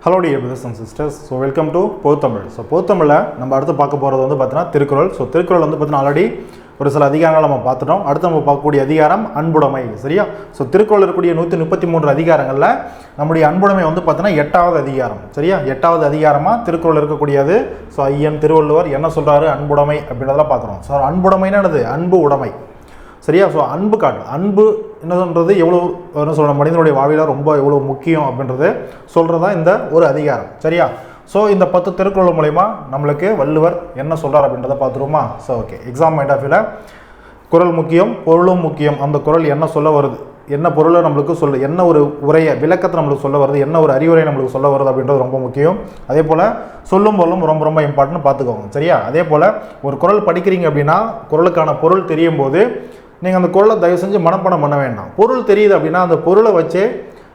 Hello dear brothers and sisters. So welcome to பொதுத்தமிழ். So பொதுத்தமிழ்ல நம்ம அடுத்து பார்க்க போறது வந்து பார்த்தீங்கன்னா திருக்குறள். So திருக்குறள் வந்து பார்த்தீங்கன்னா ஆல்ரெடி ஒரு சில அதிகாரங்கள் நம்ம பார்த்துட்டோம். அடுத்து நம்ம பார்க்கக்கூடிய அதிகாரம் அன்புடைமை. சரியா? ஸோ திருக்குறள் இருக்கக்கூடிய 133 அதிகாரங்களில் நம்முடைய அன்புடைமை வந்து பார்த்தீங்கன்னா 8வது அதிகாரம். சரியா? 8வது அதிகாரமாக திருக்குறள் இருக்கக்கூடியது. ஸோ ஐயன் திருவள்ளுவர் என்ன சொல்கிறாரு அன்புடைமை அப்படின்றதெல்லாம் பார்க்குறோம். ஸோ அன்புடைமைன்னா என்னது? அன்பு உடைமை. சரியா? ஸோ அன்பு காட்டு அன்பு என்னதுன்றது எவ்வளோ என்ன சொல்கிற மனிதனுடைய வாழ்வில் ரொம்ப எவ்வளோ முக்கியம் அப்படின்றது சொல்கிறது தான் இந்த ஒரு அதிகாரம். சரியா? ஸோ இந்த 10 திருக்குறள் மூலயமா நம்மளுக்கு வள்ளுவர் என்ன சொல்கிறார் அப்படின்றத பார்த்துருவோமா? So okay, exam mind of வியூவில் குறள் முக்கியம், பொருளும் முக்கியம். அந்த குறள் என்ன சொல்ல வருது, என்ன பொருளை நம்மளுக்கு என்ன ஒரு உரையை விளக்கத்தை நம்மளுக்கு சொல்ல வருது, என்ன ஒரு அறிவுரை நம்மளுக்கு சொல்ல வருது அப்படின்றது ரொம்ப முக்கியம். அதே போல் சொல்லும் பொருளும் ரொம்ப ரொம்ப இம்பார்ட்டன்ட் பார்த்துக்கோங்க. சரியா? அதே போல் ஒரு குறள் படிக்கிறீங்க அப்படின்னா குறளுக்கான பொருள் தெரியும் போது நீங்கள் அந்த குறளை தயவு செஞ்சு மனப்பாடம் பண்ண வேண்டாம். பொருள் தெரியுது அப்படின்னா அந்த பொருளை வச்சு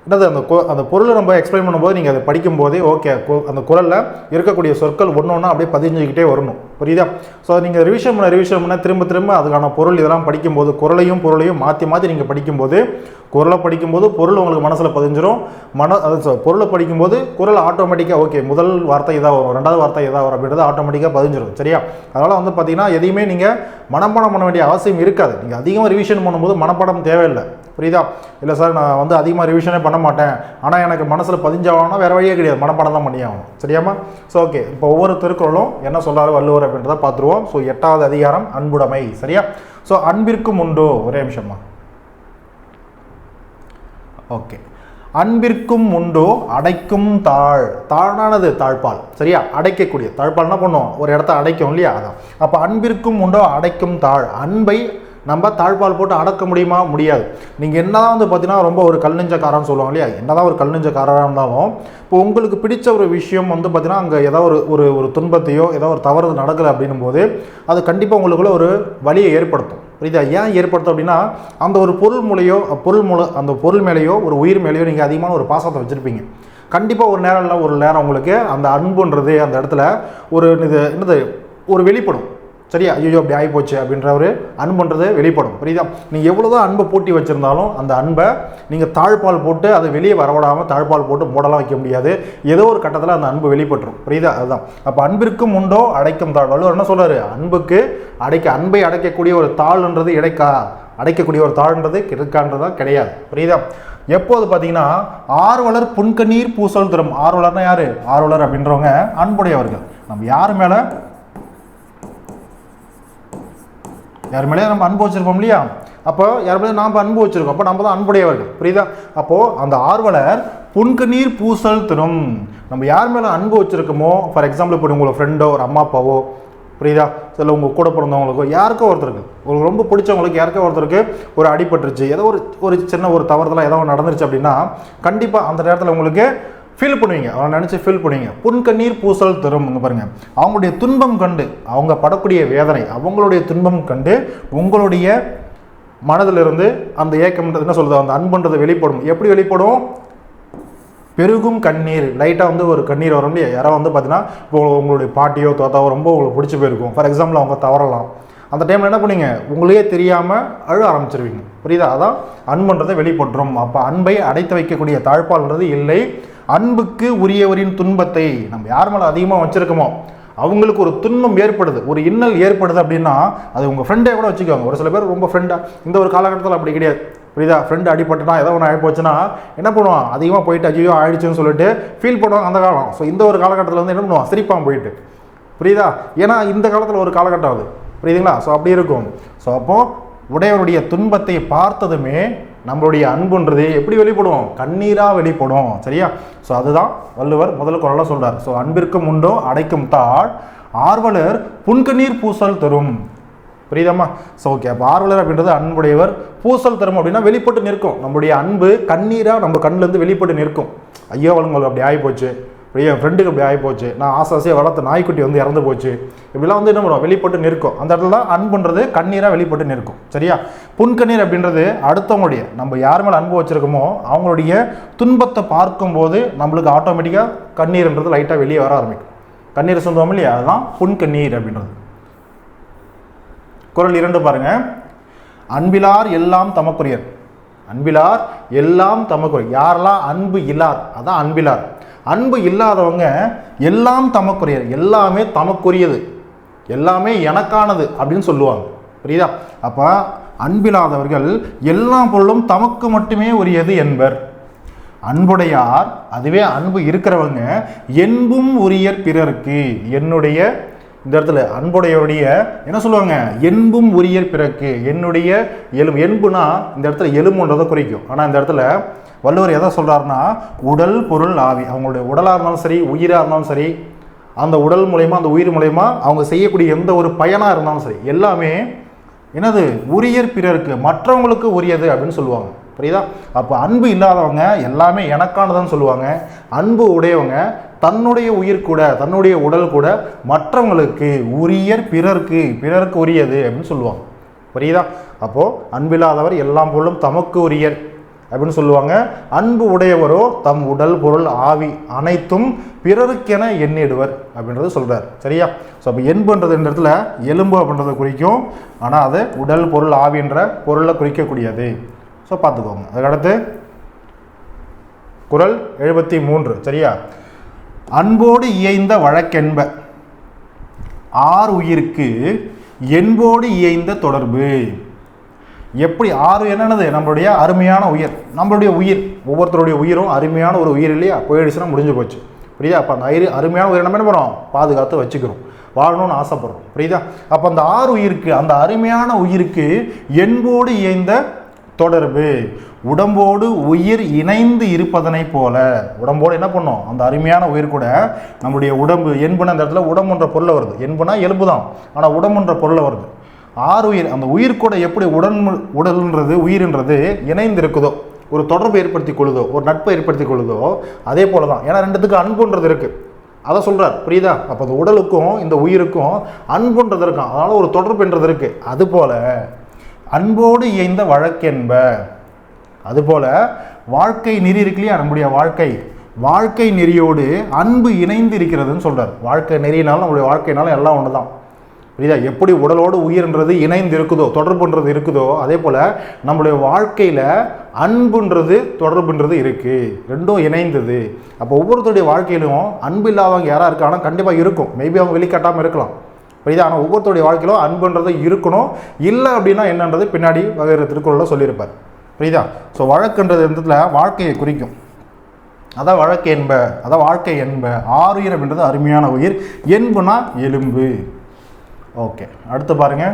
என்னது அந்த பொருளை நம்ம எக்ஸ்பிளைன் பண்ணும்போது நீங்கள் அதை படிக்கும்போதே ஓகே அந்த குறளில் இருக்கக்கூடிய சொற்கள் ஒன்று ஒன்றா அப்படியே பதிஞ்சுக்கிட்டே வரணும். புரியுதா? ஸோ நீங்கள் ரிவிஷன் பண்ண திரும்ப அதுக்கான பொருள் இதெல்லாம் படிக்கும்போது குறளையும் பொருளையும் மாற்றி நீங்கள் படிக்கும்போது குறளை படிக்கும்போது பொருள் உங்களுக்கு மனசில் பதிஞ்சிடும். பொருளை படிக்கும்போது குறள் ஆட்டோமேட்டிக்காக ஓகே முதல் வார்த்தை இதாக வரும், ரெண்டாவது வார்த்தை இதாக வரும் அப்படின்றது ஆட்டோமேட்டிக்காக பதிஞ்சிடும். சரியா? அதனால் வந்து பார்த்தீங்கன்னா எதையுமே நீங்கள் மனப்பாடம் பண்ண வேண்டிய அவசியம் இருக்காது. நீங்கள் அதிகமாக ரிவிஷன் பண்ணும்போது மனப்பாடம் தேவையில்லை. புரியுதா? இல்லை சார் நான் வந்து அதிகமாக ரிவிஷனே பண்ண மாட்டேன், ஆனால் எனக்கு மனசில் பதிஞ்சாகணும்னா வேறு வழியே கிடையாது, மனப்பாடம் தான் பண்ணி ஆகணும். சரியாமா? ஸோ ஓகே, இப்போ ஒவ்வொரு திருக்குறளும் என்ன சொல்கிறாரு வள்ளுவர் அப்படின்றத பார்த்துருவோம். ஸோ 8வது அதிகாரம் அன்புடைமை. சரியா? ஸோ அன்பிற்கும் உண்டோ, ஒரே நிமிஷமா, ஓகே, அன்பிற்கும் உண்டோ அடைக்கும் தாழ். தாழ்னானது தாழ்பால். சரியா? அடைக்கக்கூடிய தாழ்பால்னா பண்ணுவோம், ஒரு இடத்த அடைக்கும் இல்லையா? அதான். அப்போ அன்பிற்கும் உண்டோ அடைக்கும் தாழ். அன்பை நம்ம தாழ்பால் போட்டு அடக்க முடியுமா? முடியாது. நீங்கள் என்னதான் வந்து பார்த்தீங்கன்னா ரொம்ப ஒரு கல்நெஞ்சக்காரன்னு சொல்லுவாங்க இல்லையா? என்னதான் ஒரு கல்நெஞ்சக்காரராக இருந்தாலும் இப்போ உங்களுக்கு பிடிச்ச ஒரு விஷயம் வந்து பார்த்தீங்கன்னா அங்கே ஏதாவது ஒரு துன்பத்தையோ ஏதோ ஒரு தவறு நடக்கலை அப்படின்னும் போது அது கண்டிப்பாக உங்களுக்குள்ள ஒரு வலியை ஏற்படுத்தும். புரியுதா? ஏன் ஏற்படுத்தும் அப்படின்னா அந்த ஒரு அந்த பொருள் மேலேயோ ஒரு உயிர் மேலேயோ நீங்கள் அதிகமான ஒரு பாசத்தை வச்சுருப்பீங்க. கண்டிப்பாக ஒரு நேரம் உங்களுக்கு அந்த அன்புன்றது அந்த இடத்துல ஒரு வெளிப்படும். சரியா? ஐயோ அப்படி ஆகிப்போச்சு அப்படின்ற ஒரு அன்புன்றது வெளிப்படும். புரியுதா? நீங்கள் எவ்வளோதான் அன்பை பூட்டி வச்சுருந்தாலும் அந்த அன்பை நீங்கள் தாழ்பால் போட்டு அதை வெளியே வரவிடாமல் தாழ்பால் போட்டு மூடலாம் வைக்க முடியாது. ஏதோ ஒரு கட்டத்தில் அந்த அன்பு வெளிப்பட்டுரும். புரியுதா? அதுதான். அப்போ அன்பிற்கும் உண்டோ அடைக்கும் தாழ். வள்ளுவர் என்ன சொல்கிறாரு? அன்பை அடைக்கக்கூடிய ஒரு தாழ்ன்றது அடைக்கக்கூடிய ஒரு தாழ்ன்றது இருக்கான்றதான் கிடையாது. புரியுதா? எப்போது பார்த்தீங்கன்னா ஆர்வலர் புன்கண்ணீர் பூசல் தரும். ஆர்வலர்னா யார்? ஆர்வலர் அப்படின்றவங்க அன்புடையவர்கள். நம்ம யார் மேலே நம்ம அன்பு வச்சிருப்போம் இல்லையா? அப்போ யார் மேலே நாம் அன்பு வச்சிருக்கோம், அப்போ நம்ம தான் அன்புடையவர்கள். புரியுதா? அப்போது அந்த ஆர்வலர் புன்கண்ணீர் பூசல் தரும். நம்ம யார் மேலே அன்பு வச்சிருக்கோமோ, ஃபார் எக்ஸாம்பிள் இப்போ உங்களோட ஃப்ரெண்டோ ஒரு அம்மா அப்பாவோ, புரியுதா, சில உங்கள் கூட பிறந்தவங்களுக்கோ யாருக்கோ ஒருத்தருக்கு உங்களுக்கு ரொம்ப பிடிச்சவங்களுக்கு யாருக்கோ ஒருத்தருக்கு ஒரு அடிபட்டுருச்சு, ஏதோ ஒரு சின்ன ஒரு தவறுதலாக ஏதோ நடந்துருச்சு அப்படின்னா கண்டிப்பாக அந்த நேரத்தில் உங்களுக்கு ஃபீல் பண்ணுவீங்க, அவனை நினச்சி ஃபீல் பண்ணுவீங்க. புன்கண்ணீர் பூசல் தரும். பாருங்க, அவங்களுடைய துன்பம் கண்டு, அவங்க படக்கூடிய வேதனை, அவங்களுடைய துன்பம் கண்டு உங்களுடைய மனதிலிருந்து அந்த ஏக்கம்ன்றது என்ன சொல்கிறது, அந்த அன்புன்றது வெளிப்படும். எப்படி வெளிப்படும்? பெருகும் கண்ணீர். லைட்டாக ஒரு கண்ணீர் வரும் இல்லையா? யாரோ பார்த்தீங்கன்னா இப்போ உங்களுடைய பாட்டியோ தோத்தாவோ ரொம்ப உங்களுக்கு பிடிச்சி போயிருக்கும். ஃபார் எக்ஸாம்பிள் அவங்க தவறலாம். அந்த டைமில் என்ன பண்ணுவீங்க? உங்களையே தெரியாமல் அழ ஆரம்பிச்சிருவீங்க. புரியுதா? அதான் அன்புன்றதை வெளிப்பட்டுரும். அப்போ அன்பை அடைத்து வைக்கக்கூடிய தாழ்பால்ன்றது இல்லை. அன்புக்கு உரியவரின் துன்பத்தை நம்ம யார் மேலே அதிகமாக வச்சுருக்கோமோ அவங்களுக்கு ஒரு துன்பம் ஏற்படுது, ஒரு இன்னல் ஏற்படுது அப்படின்னா அது உங்கள் ஃப்ரெண்டே கூட வச்சுக்கோங்க. ஒரு சில பேர் ரொம்ப ஃப்ரெண்டாக இந்த ஒரு காலகட்டத்தில் அப்படி கிடையாது. புரியுதா? ஃப்ரெண்டு அடிபட்டுனா ஏதோ ஒன்று ஆகிப்போச்சுன்னா என்ன பண்ணுவான்? அதிகமாக போயிட்டு ஐயோ ஆயிடுச்சுன்னு சொல்லிட்டு ஃபீல் பண்ணுவாங்க அந்த காலம். ஸோ இந்த ஒரு காலகட்டத்தில் என்ன பண்ணுவான்? சிரிப்பான் போயிட்டு. புரியுதா? ஏன்னா இந்த காலத்தில் ஒரு காலகட்டம் அது. புரியுதுங்களா? ஸோ அப்படி இருக்கும். ஸோ அப்போது உடையவருடைய துன்பத்தை பார்த்ததுமே நம்மளுடைய அன்புன்றது எப்படி வெளிப்படும்? கண்ணீராக வெளிப்படும். சரியா? ஸோ அதுதான் வள்ளுவர் முதல் குறளாக சொல்கிறார். ஸோ அன்பிற்கும் உண்டோ அடைக்கும் தாழ், ஆர்வலர் புன்கண்ணீர் பூசல் தரும். புரியுதாம்மா? ஸோ ஓகே, அப்போ ஆர்வலர் அப்படின்றது அன்புடையவர். பூசல் தரும் அப்படின்னா வெளிப்பட்டு நிற்கும். நம்மளுடைய அன்பு கண்ணீராக நம்ம கண்ணிலேருந்து வெளிப்பட்டு நிற்கும். ஐயோ அவங்களுக்கு அப்படி ஆகிப்போச்சு, என் ஃப்ரெண்டுக்கு அப்படி ஆகிப்போச்சு, நான் ஆசையாக வளர்த்த நாய்க்குட்டி இறந்து போச்சு, இப்படிலாம் என்ன பண்ணுவோம்? வெளிப்பட்டு நிற்கும். அந்த இடத்துல தான் அன்புன்றது கண்ணீராக வெளிப்பட்டு நிற்கும். சரியா? புன்கண்ணீர் அப்படின்றது அடுத்தவங்களுடைய நம்ம யார் மேலே அன்பு வச்சுருக்கோமோ அவங்களுடைய துன்பத்தை பார்க்கும்போது நம்மளுக்கு ஆட்டோமேட்டிக்காக கண்ணீர்ன்றது லைட்டாக வெளியே வர ஆரம்பிக்கும். கண்ணீர் சொல்லுவோம் இல்லையா? அதுதான் புன்கண்ணீர் அப்படின்றது. குறள் 2 பாருங்க. அன்பிலார் எல்லாம் தமக்குரியர். அன்பிலார் எல்லாம் தமக்குரிய. யாரெல்லாம் அன்பு இல்லார் அதான் அன்பிலார். அன்பு இல்லாதவங்க எல்லாம் தமக்குரியர், எல்லாமே தமக்குரியது, எல்லாமே எனக்கானது அப்படின்னு சொல்லுவாங்க. புரியுதா? அப்போ அன்பில்லாதவர்கள் எல்லா பொருளும் தமக்கு மட்டுமே உரியது என்பர். அன்புடையார், அதுவே அன்பு இருக்கிறவங்க, என்பும் உரியர் பிறருக்கு. என்னுடைய, இந்த இடத்துல அன்புடையவருடைய என்ன சொல்லுவாங்க, என்பும் உரியர் பிறருக்கு. என்னுடைய எலும்பு, என்புனா இந்த இடத்துல எலும்புன்றதை குறிக்கும். ஆனால் இந்த இடத்துல வள்ளுவர் எதை சொல்றாருன்னா, உடல் பொருள் ஆவி, அவங்களுடைய உடலாக இருந்தாலும் சரி, உயிராக இருந்தாலும் சரி, அந்த உடல் மூலயமா அந்த உயிர் மூலயமா அவங்க செய்யக்கூடிய எந்த ஒரு பயனாக இருந்தாலும் சரி, எல்லாமே என்னது, உரியர் பிறருக்கு, மற்றவங்களுக்கு உரியது அப்படின்னு சொல்லுவாங்க. புரியுதா? அப்போ அன்பு இல்லாதவங்க எல்லாமே எனக்கானதுன்னு சொல்லுவாங்க. அன்பு உடையவங்க தன்னுடைய உயிர் கூட, தன்னுடைய உடல் கூட மற்றவங்களுக்கு உரியர் பிறருக்கு, பிறருக்கு உரியது அப்படின்னு சொல்லுவாங்க. புரியுதா? அப்போது அன்பில்லாதவர் எல்லாம் பொருளும் தமக்கு உரியர் அப்படின்னு சொல்லுவாங்க. அன்பு உடையவரோ தம் உடல் பொருள் ஆவி அனைத்தும் பிறருக்கென எண்ணிடுவர் அப்படின்றது சொல்கிறார். சரியா? ஸோ அப்போ என்புன்றது இந்த இடத்துல எலும்பு அப்படின்றத குறிக்கும், ஆனால் அது உடல் பொருள் ஆவின்ற பொருளை குறிக்கக்கூடியது. ஸோ பார்த்துக்கோங்க. அதுக்கடுத்து குறள் 73. சரியா? அன்போடு இயைந்த வழக்கென்ப ஆறு உயிருக்கு என்போடு இயைந்த தொடர்பு. எப்படி ஆறு என்னன்னது, நம்மளுடைய அருமையான உயிர், நம்மளுடைய உயிர், ஒவ்வொருத்தருடைய உயிரும் அருமையான ஒரு உயிர் இல்லையா, போயிடுச்சுன்னா முடிஞ்சு போச்சு. புரியுதா? அப்போ அந்த அருமையான உயிரை நம்ம என்ன பண்ணுறோம், பாதுகாத்து வச்சுக்கிறோம், வாழணும்னு ஆசைப்படுறோம். புரியுதா? அப்போ அந்த ஆறு உயிருக்கு, அந்த அருமையான உயிருக்கு என்போடு இயைந்த தொடர்பு. உடம்போடு உயிர் இணைந்து இருப்பதனை போல, உடம்போடு என்ன பண்ணோம், அந்த அருமையான உயிர் கூட நம்முடைய உடம்பு, என்புனா அந்த இடத்துல உடம்புன்ற பொருளை வருது, என்புனா எலும்பு தான், ஆனால் உடம்புன்ற பொருளை வருது. ஆறு உயிர், அந்த உயிர் கூட எப்படி உடல்ன்றது உயிர்ன்றது இணைந்து இருக்குதோ, ஒரு தொடர்பு ஏற்படுத்தி கொள்ளுதோ, ஒரு நட்பை ஏற்படுத்தி கொள்ளுதோ, அதே போல தான். ஏன்னா ரெண்டுத்துக்கு அன்புன்றது இருக்குது, அதை சொல்கிறார். புரியுதா? அப்போ அந்த உடலுக்கும் இந்த உயிருக்கும் அன்புன்றது இருக்கும், அதனால் ஒரு தொடர்புன்றது இருக்குது. அதுபோல் அன்போடு இயைந்த வழக்கென்ப, அதுபோல் வாழ்க்கை நெறி இருக்கு இல்லையா, நம்முடைய வாழ்க்கை நெறியோடு அன்பு இணைந்து இருக்கிறதுன்னு சொல்கிறார். வாழ்க்கை நெறியினாலும் நம்முடைய வாழ்க்கையினாலும் எல்லாம் ஒன்று தான். புரியுதா? எப்படி உடலோடு உயிர்ன்றது இணைந்து இருக்குதோ, தொடர்புன்றது இருக்குதோ, அதே போல் நம்முடைய வாழ்க்கையில் அன்புன்றது தொடர்புன்றது இருக்குது, ரெண்டும் இணைந்தது. அப்போ ஒவ்வொருத்தருடைய வாழ்க்கையிலும் அன்பு இல்லாதவங்க யாராக இருக்காங்கன்னா கண்டிப்பாக இருக்கும், மேபி அவங்க வெளிக்காட்டாமல் இருக்கலாம். புரியுதா? ஆனால் ஒவ்வொருத்தருடைய வாழ்க்கையிலும் அன்புன்றது இருக்கணும். இல்லை அப்படின்னா என்னன்றது பின்னாடி வகைற திருக்குறளில் சொல்லியிருப்பார். புரியுதா? ஸோ வழக்குன்றது இடத்துல வாழ்க்கையை குறிக்கும், அதான் வழக்கு என்ப, அதான் வாழ்க்கை என்ப. ஆறுயிர் அப்படின்றது அருமையான உயிர், என்புனா எலும்பு. ஓகே, அடுத்து பாருங்க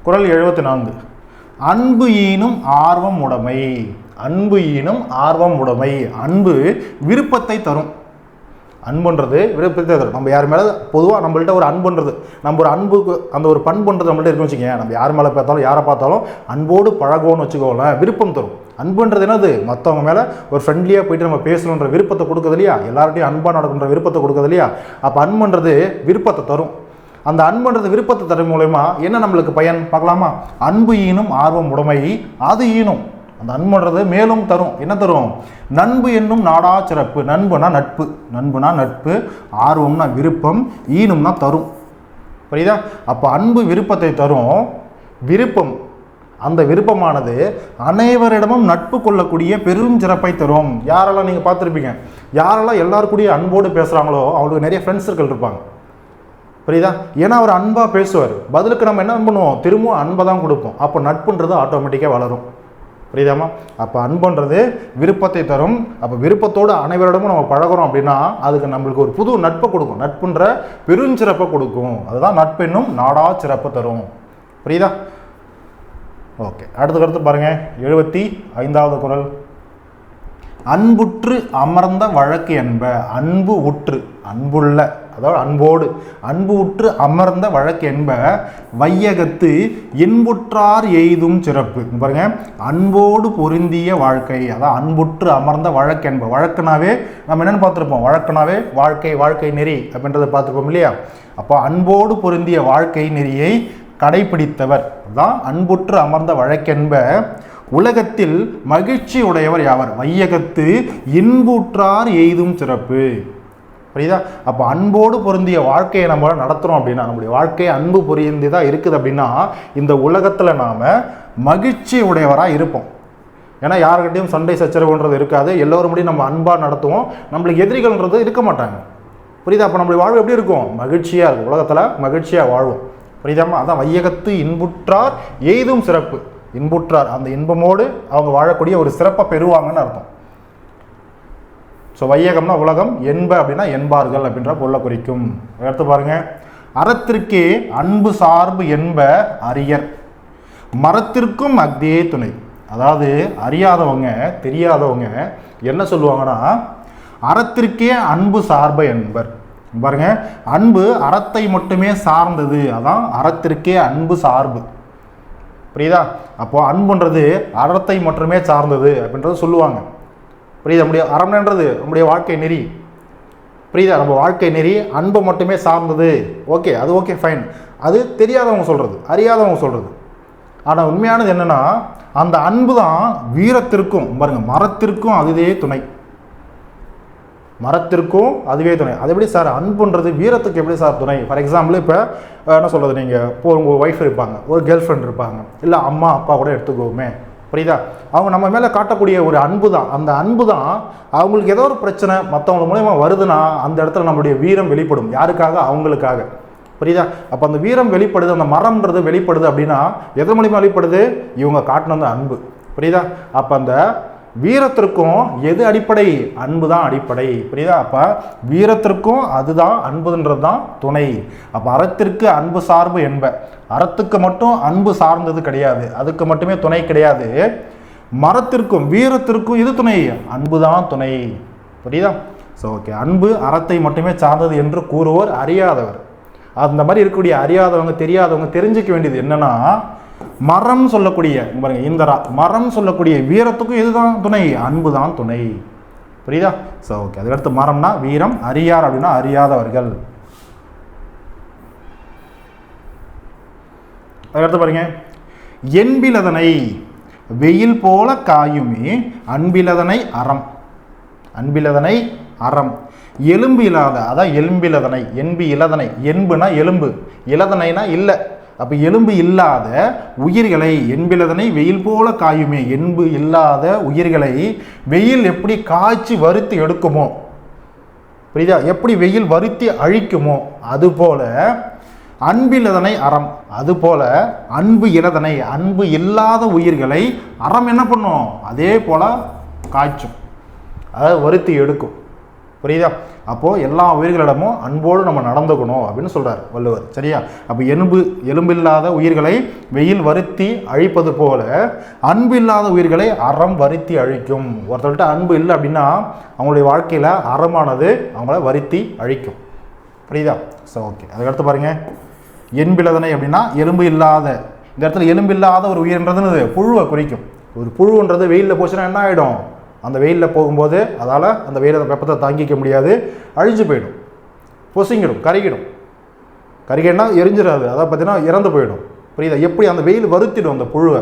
குறள் 74. அன்பு ஈனும் ஆர்வம் உடைமை. அன்பு ஈனும் ஆர்வம் உடைமை. அன்பு விருப்பத்தை தரும். அன்புன்றது விருப்பத்தை தரும். நம்ம யார் மேலே பொதுவாக நம்மள்ட்ட ஒரு அன்புன்றது, நம்ம ஒரு அன்புக்கு அந்த ஒரு பண்புன்றது நம்மள்ட்ட இருக்குன்னு வச்சுக்கோங்க. நம்ம யார் மேலே பார்த்தாலும் யாரை பார்த்தாலும் அன்போடு பழகோன்னு வச்சுக்கோங்களேன், விருப்பம் தரும். அன்புன்றது என்னது, மற்றவங்க மேலே ஒரு ஃப்ரெண்ட்லியாக போயிட்டு நம்ம பேசணுன்ற விருப்பத்தை கொடுக்குது இல்லையா, எல்லார்ட்டையும் அன்பாக நடக்குன்ற விருப்பத்தை கொடுக்குது இல்லையா. அப்போ அன்புன்றது விருப்பத்தை தரும். அந்த அன்புன்றது விருப்பத்தை தரும் மூலயமா என்ன நம்மளுக்கு பயன் பார்க்கலாமா? அன்பு ஈனும் ஆர்வம் உடைமை, அது ஈனும், அந்த அன்புன்றது மேலும் தரும். என்ன தரும்? நண்பு என்னும் நாடா சிறப்பு. நண்புனா நட்பு, நண்புனா நட்பு, ஆர்வம்னா விருப்பம், ஈனும்னா தரும். புரியுதா? அப்போ அன்பு விருப்பத்தை தரும். விருப்பம், அந்த விருப்பமானது அனைவரிடமும் நட்பு கொள்ளக்கூடிய பெரும் சிறப்பை தரும். யாரெல்லாம் நீங்கள் பார்த்துருப்பீங்க, யாரெல்லாம் எல்லாருக்கூடிய அன்போடு பேசுகிறாங்களோ அவங்களுக்கு நிறைய ஃப்ரெண்ட்ஸ் சர்க்கிள் இருப்பாங்க. புரியுதா? ஏன்னா அவர் அன்பாக பேசுவார், பதிலுக்கு நம்ம என்ன பண்ணுவோம், திரும்பவும் அன்பை தான் கொடுப்போம். அப்போ நட்புன்றது ஆட்டோமேட்டிக்காக வளரும். புரியுதாமா? அப்போ அன்புன்றது விருப்பத்தை தரும். அப்போ விருப்பத்தோடு அனைவரிடமும் நம்ம பழகிறோம் அப்படின்னா அதுக்கு நம்மளுக்கு ஒரு புது நட்பை கொடுக்கும், நட்புன்ற பெருஞ்சிறப்பை கொடுக்கும். அதுதான் நட்பென்னும் நாடா சிறப்பு தரும். புரியுதா? ஓகே, அடுத்து பாருங்க 75வது குறள். அன்புற்று அமர்ந்த வழக்கு என்ப. அன்பு உற்று, அன்புள்ள, அதாவது அன்போடு, அன்பு உற்று அமர்ந்த வழக்கு என்ப வையகத்து இன்புற்றார் எய்தும் சிறப்பு. பாருங்க, அன்போடு பொருந்திய வாழ்க்கை, அதான் அன்புற்று அமர்ந்த வழக்கு என்ப. வழக்குனாவே நம்ம என்னென்னு பார்த்துருப்போம், வழக்குனாவே வாழ்க்கை நெறி அப்படின்றத பார்த்துருப்போம் இல்லையா. அப்போ அன்போடு பொருந்திய வாழ்க்கை நெறியை கடைபிடித்தவர் தான் அன்புற்று அமர்ந்த வழக்கென்ப உலகத்தில் மகிழ்ச்சி உடையவர் யாவர். வையகத்து இன்புற்றார் எய்தும் சிறப்பு. புரியுதா? அப்போ அன்போடு பொருந்திய வாழ்க்கையை நம்ம நடத்துகிறோம் அப்படின்னா, நம்முடைய வாழ்க்கை அன்பு பொருந்தியதாக இருக்குது அப்படின்னா இந்த உலகத்தில் நாம் மகிழ்ச்சி உடையவராக இருப்போம். ஏன்னா யாருக்கிட்டையும் சண்டை சச்சரவுன்றது இருக்காது, எல்லோரும் முடியும் நம்ம அன்பாக நடத்துவோம், நம்மளுக்கு எதிரிகள்ன்றது இருக்க மாட்டாங்க. புரியுதா? அப்போ நம்மளுடைய வாழ்வு எப்படி இருக்கும்? மகிழ்ச்சியாக இருக்கும், உலகத்தில் மகிழ்ச்சியாக வாழ்வோம். புரியுதாமா? அதான் வையகத்து இன்புற்றார் எய்தும் சிறப்பு. இன்புற்றார், அந்த இன்பமோடு அவங்க வாழக்கூடிய ஒரு சிறப்பை பெறுவாங்கன்னு அர்த்தம். ஸோ வையகம்னா உலகம், என்ப அப்படின்னா என்பார்கள் அப்படின்ற பொருளை குறிக்கும். எடுத்து பாருங்க, அறத்திற்கே அன்பு சார்பு என்ப அறியர், மரத்திற்கும் அக்தே துணை. அதாவது அறியாதவங்க தெரியாதவங்க என்ன சொல்லுவாங்கன்னா, அறத்திற்கே அன்பு சார்பு என்பர். பாருங்க, அன்பு அறத்தை மட்டுமே சார்ந்தது, அதான் அறத்திற்கே அன்பு சார்பு. புரியுதா? அப்போ அன்புன்றது அறத்தை மட்டுமே சார்ந்தது அப்படின்றது சொல்லுவாங்க. புரியுதா? நம்முடைய அறம்ன்றது நம்முடைய வாழ்க்கை நெறி. புரியுதா? நம்ம வாழ்க்கை நெறி அன்பு மட்டுமே சார்ந்தது. ஓகே, அது ஓகே, ஃபைன். அது தெரியாதவங்க சொல்கிறது, அறியாதவங்க சொல்கிறது. ஆனால் உண்மையானது என்னென்னா, அந்த அன்பு தான் வீரத்திற்கும், பாருங்கள், மரத்திற்கும் அதுவே துணை. மரத்திற்கும் அதுவே துணை. அது எப்படி சார் அன்புன்றது வீரத்துக்கு எப்படி சார் துணை? ஃபார் எக்ஸாம்பிள் இப்போ என்ன சொல்கிறது, நீங்கள் இப்போ உங்கள் ஒய்ஃப் இருப்பாங்க, ஒரு கேர்ள் ஃப்ரெண்ட் இருப்பாங்க, இல்லை அம்மா அப்பா கூட எடுத்துக்கோமே. புரியுதா? அவங்க நம்ம மேலே காட்டக்கூடிய ஒரு அன்பு தான், அந்த அன்பு தான் அவங்களுக்கு ஏதோ ஒரு பிரச்சனை மற்றவங்க மூலயமா வருதுன்னா அந்த இடத்துல நம்மளுடைய வீரம் வெளிப்படும். யாருக்காக? அவங்களுக்காக. புரியுதா? அப்போ அந்த வீரம் வெளிப்படுது, அந்த மரம்ன்றது வெளிப்படுது அப்படின்னா எது மூலியமாக வெளிப்படுது? இவங்க காட்டின அந்த அன்பு. புரியுதா? அப்போ அந்த வீரத்திற்கும் எது அடிப்படை? அன்பு தான் அடிப்படை. புரியுதா? அப்போ வீரத்திற்கும் அதுதான், அன்புன்றது தான் துணை. அப்போ அறத்திற்கு அன்பு சார்பு என்ப. அறத்துக்கு மட்டும் அன்பு சார்ந்தது கிடையாது, அதுக்கு மட்டுமே துணை கிடையாது. மரத்திற்கும் வீரத்திற்கும் இது துணை, அன்பு தான் துணை. புரியுதா? ஸோ ஓகே, அன்பு அறத்தை மட்டுமே சார்ந்தது என்று கூறுவோர் அறியாதவர். அந்த மாதிரி இருக்கக்கூடிய அறியாதவங்க தெரியாதவங்க தெரிஞ்சுக்க வேண்டியது என்னன்னா, மரம் சொல்லக்கூடிய பாருங்க, இந்தரா மரம் சொல்லக்கூடிய வீரத்துக்கும் இதுதான் துணை, அன்பு தான் துணை. புரியுதா? ஸோ ஓகே, அதுக்கடுத்து மரம்னா வீரம், அறியார் அப்படின்னா அறியாதவர்கள். அதுக்கடுத்து பாருங்க, என்பிலதனை வெயில் போல காயுமே அன்பிலதனை அறம். அன்பிலதனை அறம். எலும்பு இல்லாத, அதான் எலும்பிலதனை, என்பி இலதனை. என்புனா எலும்பு, இலதனைனா இல்லை. அப்போ எலும்பு இல்லாத உயிர்களை, என்பிலதனை வெயில் போல காயுமே, என்பு இல்லாத உயிர்களை வெயில் எப்படி காய்ச்சி வறுத்து எடுக்குமோ, புரியுதா? எப்படி வெயில் வறுத்தி அழிக்குமோ அதுபோல அன்பிலதனை அறம். அதுபோல அன்பு இலதனை, அன்பு இல்லாத உயிர்களை அறம் என்ன பண்ணும்? அதே போல காய்ச்சும், அதாவது வருத்தி எடுக்கும். புரியுதா? அப்போது எல்லா உயிர்களிடமும் அன்போடு நம்ம நடந்துக்கணும் அப்படின்னு சொல்கிறார் வள்ளுவர். சரியா? அப்போ எலும்பில்லாத உயிர்களை வெயில் வருத்தி அழிப்பது போல அன்பு இல்லாத உயிர்களை அறம் வருத்தி அழிக்கும். ஒருத்தர்கிட்ட அன்பு இல்லை அப்படின்னா அவங்களுடைய வாழ்க்கையில் அறமானது அவங்கள வருத்தி அழிக்கும். புரியுதா? ஸோ ஓகே, அதுக்கடுத்து பாருங்கள், என்பிலதனை அப்படின்னா எலும்பு இல்லாத. இந்த இடத்துல எலும்பு இல்லாத ஒரு உயிர்ன்றது புழுவை குறிக்கும். ஒரு புழுன்றது வெயிலில் போச்சுன்னா என்ன ஆகிடும்? அந்த வெயிலில் போகும்போது அதால் அந்த வெயில வெப்பத்தை தாங்கிக்க முடியாது, அழிஞ்சு போயிடும், பொசுங்கிடும், கருகிடும். கருகினா எரிஞ்சிடாது, அதை பார்த்தீங்கன்னா இறந்து போயிடும். புரியுதா? எப்படி அந்த வெயில் வருத்திடும் அந்த புழுவை.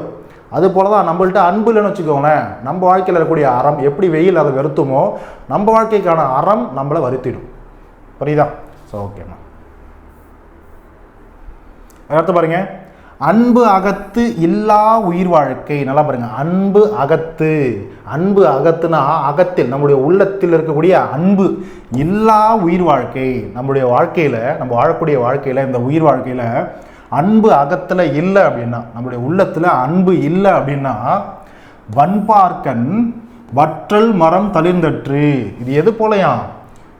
அது போல தான் நம்மள்ட்ட அன்பு இல்லைன்னு வச்சுக்கோங்களேன், நம்ம வாழ்க்கையில் இருக்கக்கூடிய அறம் எப்படி வெயில் அதை வெறுத்துமோ நம்ம வாழ்க்கைக்கான அறம் நம்மளை வருத்திடும். புரியுதா? ஸோ ஓகேண்ணா. அடுத்து பாருங்க, அன்பு அகத்து இல்லா உயிர் வாழ்க்கை. நல்லா பாருங்க, அன்பு அகத்து. அன்பு அகத்துனா அகத்தில், நம்முடைய உள்ளத்தில் இருக்கக்கூடிய அன்பு இல்லா உயிர் வாழ்க்கை. நம்முடைய வாழ்க்கையில், நம்ம வாழக்கூடிய வாழ்க்கையில், இந்த உயிர் வாழ்க்கையில் அன்பு அகத்தில் இல்லை அப்படின்னா, நம்முடைய உள்ளத்தில் அன்பு இல்லை அப்படின்னா வன்பார்க்கன் வற்றல் மரம் தளிர்ந்தற்று. இது எது போலையா?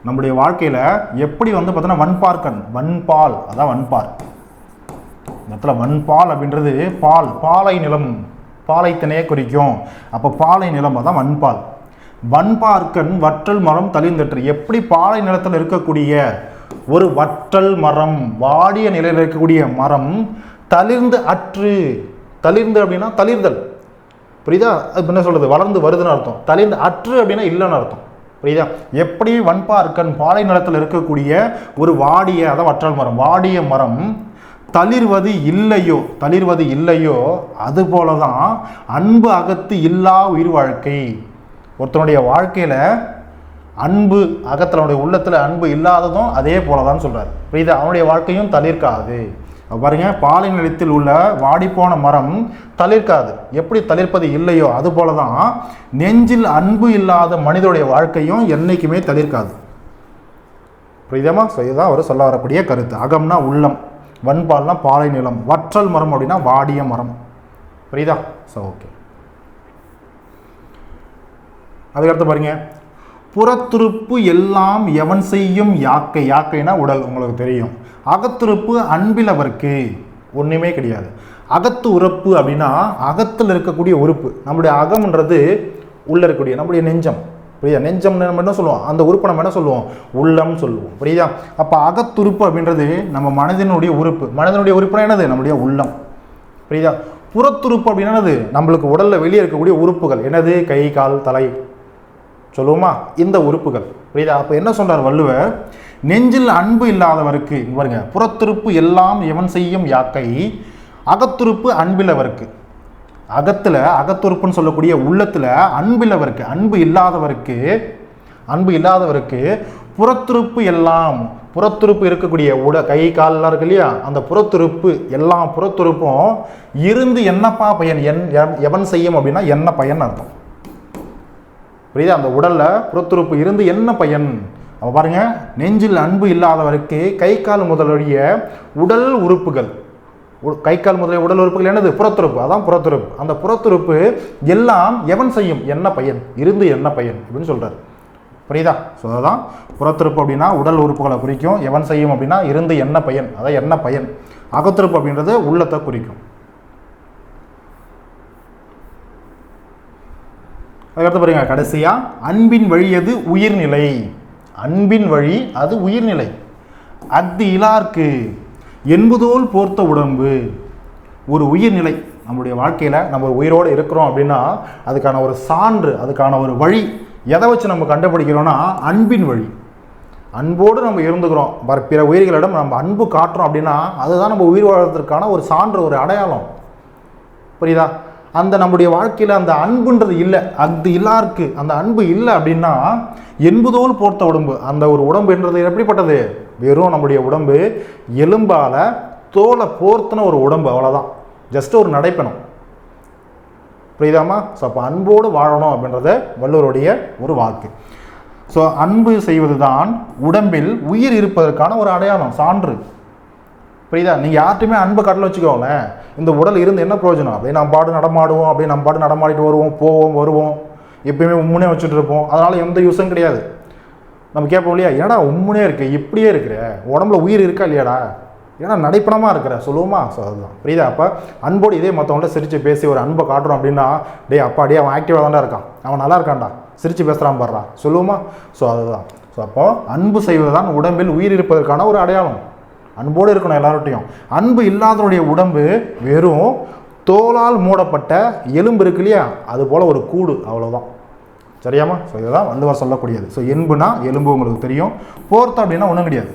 நம்முடைய வாழ்க்கையில் எப்படி பார்த்தோன்னா வன்பார்க்கன், வன்பால், அதான் வன்பார். இந்த இடத்துல வன்பால் அப்படின்றது பால், பாலை நிலம், பாலைத்தனையே குறிக்கும். அப்போ பாலை நிலம் அதான் வன்பால். வன்பார்க்கன் வற்றல் மரம் தளிர்ந்தற்று. எப்படி பாலை நிலத்தில் இருக்கக்கூடிய ஒரு வற்றல் மரம், வாடிய நிலையில் இருக்கக்கூடிய மரம் தளிர்ந்து அற்று. தளிர்ந்து அப்படின்னா தளிர்தல். புரியுதா? அது என்ன சொல்றது? வளர்ந்து வருதுன்னு அர்த்தம். தளிர்ந்து அற்று அப்படின்னா இல்லைன்னு அர்த்தம். புரியுதா? எப்படி வன்பார்க்கன் பாலை நிலத்தில் இருக்கக்கூடிய ஒரு வாடிய, அதான் வற்றல் மரம், வாடிய மரம் தளிர்வது இல்லையோ, தளிர்வது இல்லையோ அதுபோல தான் அன்பு அகத்து இல்லா உயிர் வாழ்க்கை. ஒருத்தனுடைய வாழ்க்கையில் அன்பு அகத்தில், அவனுடைய உள்ளத்தில் அன்பு இல்லாததும் அதே போல தான் சொல்கிறார். புரியுதா? அவனுடைய வாழ்க்கையும் தளிர்க்காது. பாருங்க, பாலை நிலத்தில் உள்ள வாடிப்போன மரம் தளிர்க்காது. எப்படி தளிர்ப்பது இல்லையோ அது போல தான் நெஞ்சில் அன்பு இல்லாத மனிதனுடைய வாழ்க்கையும் என்னைக்குமே தளிர்க்காது. புரியுதாமா? ஸோ இதுதான் அவர் சொல்ல வரக்கூடிய கருத்து. அகம்னா உள்ளம், வன்பால்னா பாலை நிலம், வற்றல் மரம் அப்படின்னா வாடிய மரம். புரியுதா? So okay. அதுக்கடுத்து பாருங்க, புறத்துறுப்பு எல்லாம் எவன் செய்யும் யாக்கை. யாக்கைனா உடல், உங்களுக்கு தெரியும். அகத்துறுப்பு அன்பிலவர்க்கு. ஒன்றுமே கிடையாது. அகத்து உறுப்பு அப்படின்னா அகத்தில் இருக்கக்கூடிய உறுப்பு. நம்முடைய அகம்ன்றது உள்ள இருக்கக்கூடிய நம்முடைய நெஞ்சம். புரியுதா? நெஞ்சம் நம்ம என்ன சொல்லுவோம், அந்த உறுப்பை நம்ம என்ன சொல்லுவோம், உள்ளம் சொல்லுவோம். புரியுதா? அப்போ அகத்துறுப்பு அப்படின்றது நம்ம மனிதனுடைய உறுப்பு. மனிதனுடைய உறுப்புனா என்னது, நம்முடைய உள்ளம். புரியுதா? புறத்துறுப்பு அப்படின்னா என்னது, நம்மளுக்கு உடலில் வெளியே இருக்கக்கூடிய உறுப்புகள். என்னது, கை கால் தலை சொல்லுவோமா, இந்த உறுப்புகள். புரியுதா? அப்போ என்ன சொல்றார் வள்ளுவர், நெஞ்சில் அன்பு இல்லாதவருக்கு பாருங்க, புறத்துறுப்பு எல்லாம் எவன் செய்யும் யாக்கை, அகத்துறுப்பு அன்பிலவருக்கு. அகத்துல அகத்துறுப்புன்னு சொல்லக்கூடிய உள்ளத்துல அன்பிலவருக்கு, அன்பு இல்லாதவருக்கு புறத்துறுப்பு எல்லாம், புறத்துறுப்பு இருக்கக்கூடிய கை கால்லாம் இருக்கு இல்லையா, அந்த புறத்துறுப்பு எல்லா புறத்துறுப்பும் இருந்து என்னப்பா பயன், எவன் செய்யும் அப்படின்னா என்ன பயன் அர்த்தம். புரியுதா? அந்த உடல்ல புறத்துறுப்பு இருந்து என்ன பயன். அப்ப பாருங்க, நெஞ்சில் அன்பு இல்லாதவருக்கு கை கால் முதலுடைய உடல் உறுப்புகள், கை கால் முதலிய உடல் உறுப்புகள் என்னது, புறத்துறுப்பு. அதான் புறத்துறுப்பு. அந்த புறத்துறுப்பு எல்லாம் எவன் செய்யும், என்ன பயன், இருந்து என்ன பயன் அப்படின்னு சொல்றாரு. புரியுதா? ஸோ அதான் புறத்துறுப்பு அப்படின்னா உடல் உறுப்புகளை குறிக்கும். எவன் செய்யும் அப்படின்னா இருந்து என்ன பயன், அதான் என்ன பயன். அகத்துறுப்பு அப்படின்றது உள்ளத்தை குறிக்கும். அதுக்கடுத்து பாருங்க, கடைசியா அன்பின் வழி அது உயிர்நிலை. அன்பின் வழி அது உயிர்நிலை. அஃது இலார்க்கு என்பதோல் போர்த்த உடம்பு. ஒரு உயிர்நிலை நம்முடைய வாழ்க்கையில் நம்ம ஒரு உயிரோடு இருக்கிறோம் அப்படின்னா அதுக்கான ஒரு சான்று, அதுக்கான ஒரு வழி எதை வச்சு நம்ம கண்டுபிடிக்கிறோம்னா அன்பின் வழி. அன்போடு நம்ம இருந்துக்கிறோம், பிற உயிர்களிடம் நம்ம அன்பு காட்டுறோம் அப்படின்னா அதுதான் நம்ம உயிர் வாழ்வதற்கான ஒரு சான்று, ஒரு அடையாளம். புரியுதா? அந்த நம்முடைய வாழ்க்கையில் அந்த அன்புன்றது இல்லை, அது இல்லாருக்கு, அந்த அன்பு இல்லை அப்படின்னா என்பதோல் போர்த்த உடம்பு. அந்த ஒரு உடம்பு என்றது எப்படிப்பட்டது, வெறும் நம்முடைய உடம்பு எலும்பால தோலை போர்த்தின ஒரு உடம்பு, அவ்வளோதான். ஜஸ்ட் ஒரு நடைப்பணம். புரியுதாமா? ஸோ அப்போ அன்போடு வாழணும் அப்படின்றத வள்ளுவருடைய ஒரு வாக்கு. ஸோ அன்பு செய்வது தான் உடம்பில் உயிர் இருப்பதற்கான ஒரு அடையாளம், சான்று. புரியுதா? நீங்கள் யார்ட்டுமே அன்பு கடலை வச்சுக்கோங்களேன், இந்த உடல் இருந்து என்ன பிரயோஜனம். அப்படியே நம்ம பாடு நடமாடுவோம், அப்படியே நம்ம பாடு நடமாடிட்டு வருவோம், போவோம் வருவோம், எப்பயுமே உம்முனே வச்சுட்டு இருப்போம். அதனால் எந்த யூஸும் கிடையாது. நம்ம கேட்போம் இல்லையா, ஏன்னா உம்முனே இருக்கு, இப்படியே இருக்கிற, உடம்புல உயிர் இருக்கா இல்லையாடா, ஏன்னா நடைப்பணமாக இருக்கிற சொல்லுவோமா. ஸோ அதுதான். புரியுதா? அப்போ அன்போடு இதே மற்றவங்கள்ட்ட சிரித்து பேசி ஒரு அன்பை காட்டுறோம் அப்படின்னா, டே அப்பா டே அவன் ஆக்டிவாக தான்டா இருக்கான், அவன் நல்லா இருக்கான்டா, சிரித்து பேசுகிறான் பாடுறா சொல்லுவோமா. ஸோ அதுதான். ஸோ அப்போ அன்பு செய்வது தான் உடம்பில் உயிர் இருப்பதற்கான ஒரு அடையாளம். அன்போடு இருக்கணும் எல்லார்ட்டையும். அன்பு இல்லாதவருடைய உடம்பு வெறும் தோலால் மூடப்பட்ட எலும்பு இருக்கு இல்லையா, அது போல் ஒரு கூடு, அவ்வளோதான். சரியாமா? ஸோ இதுதான் வள்ளுவர் சொல்லக்கூடியது. ஸோ எலும்புனா எலும்பு உங்களுக்கு தெரியும். போர்த்தம் அப்படின்னா ஒன்றும் கிடையாது,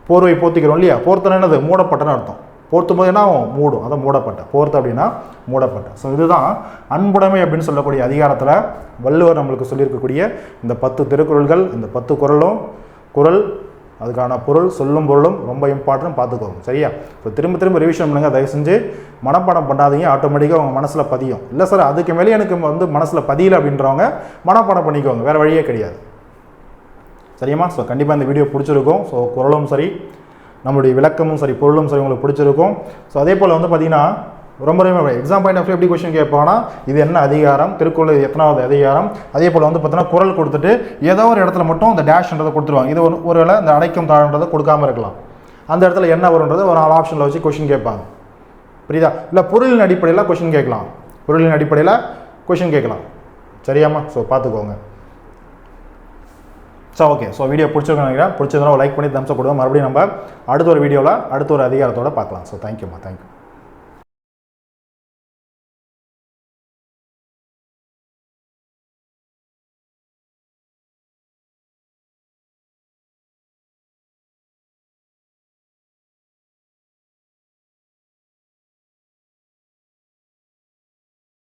போர்வை போர்த்திக்கிறோம் இல்லையா, போர்த்தம் என்னது, மூடப்பட்டன்னு அர்த்தம். போர்த்தும் போது என்ன ஆகும், மூடும், அதை மூடப்பட்ட. போர்த்த அப்படின்னா மூடப்பட்ட. ஸோ இதுதான் அன்புடைமை அப்படின்னு சொல்லக்கூடிய அதிகாரத்தில் வள்ளுவர் நம்மளுக்கு சொல்லியிருக்கக்கூடிய இந்த 10 திருக்குறள்கள், இந்த 10 குறள் அதுக்கான பொருள், சொல்லும் பொருளும் ரொம்ப இம்பார்ட்டன்ட், பார்த்துக்கோங்க. சரியா? இப்போ திரும்ப ரிவிஷன் பண்ணுங்க, தயவு செஞ்சு மனப்பாடம் பண்ணாதீங்க, ஆட்டோமேட்டிக்காக உங்கள் மனசில் பதியும். இல்லை சார் அதுக்கு மேலே எனக்கு மனசில் பதியலை அப்படின்றவங்க மனப்பாடம் பண்ணிக்கோங்க, வேறு வழியே கிடையாது. சரியாம்மா? ஸோ கண்டிப்பாக இந்த வீடியோ பிடிச்சிருக்கும். ஸோ குறளும் சரி, நம்மளுடைய விளக்கமும் சரி, பொருளும் சரி உங்களுக்கு பிடிச்சிருக்கும். ஸோ அதே போல் பார்த்தீங்கன்னா ரொம்ப எக்ஸாம் பாயிண்ட் ஆஃப் எப்படி கொஸ்டின் கேட்பாங்கன்னா, இது என்ன அதிகாரம், திருக்குறள் எத்தனாவது அதிகாரம், அதே போல் பார்த்தீங்கன்னா குறள் கொடுத்துட்டு ஏதோ ஒரு இடத்துல மட்டும் இந்த டேஷ்ன்றதை கொடுத்துருவாங்க. இது ஒருவேளை இந்த அடைக்கும் தாழ்ன்றதை கொடுக்காம இருக்கலாம். அந்த இடத்துல என்ன வரும்ன்றது ஒரு 4 ஆப்ஷனில் வச்சு கொஸ்டின் கேட்பாங்க. புரியுதா? இல்லை பொருளின் அடிப்படையில் கொஸ்டின் கேட்கலாம், பொருளின் அடிப்படையில் கொஸ்டின் கேட்கலாம். சரியாம்மா? ஸோ பார்த்துக்கோங்க. So okay. ஸோ வீடியோ பிடிச்சிருக்கோன்னு நினைக்கிறேன். பிடிச்சதுனா லைக் பண்ணி தம்ஸ் அப் கொடுங்க. மறுபடியும் நம்ம அடுத்த ஒரு வீடியோவில் அடுத்த ஒரு அதிகாரத்தோடு பார்க்கலாம். ஸோ தேங்க்யூம்மா, தேங்க்யூ.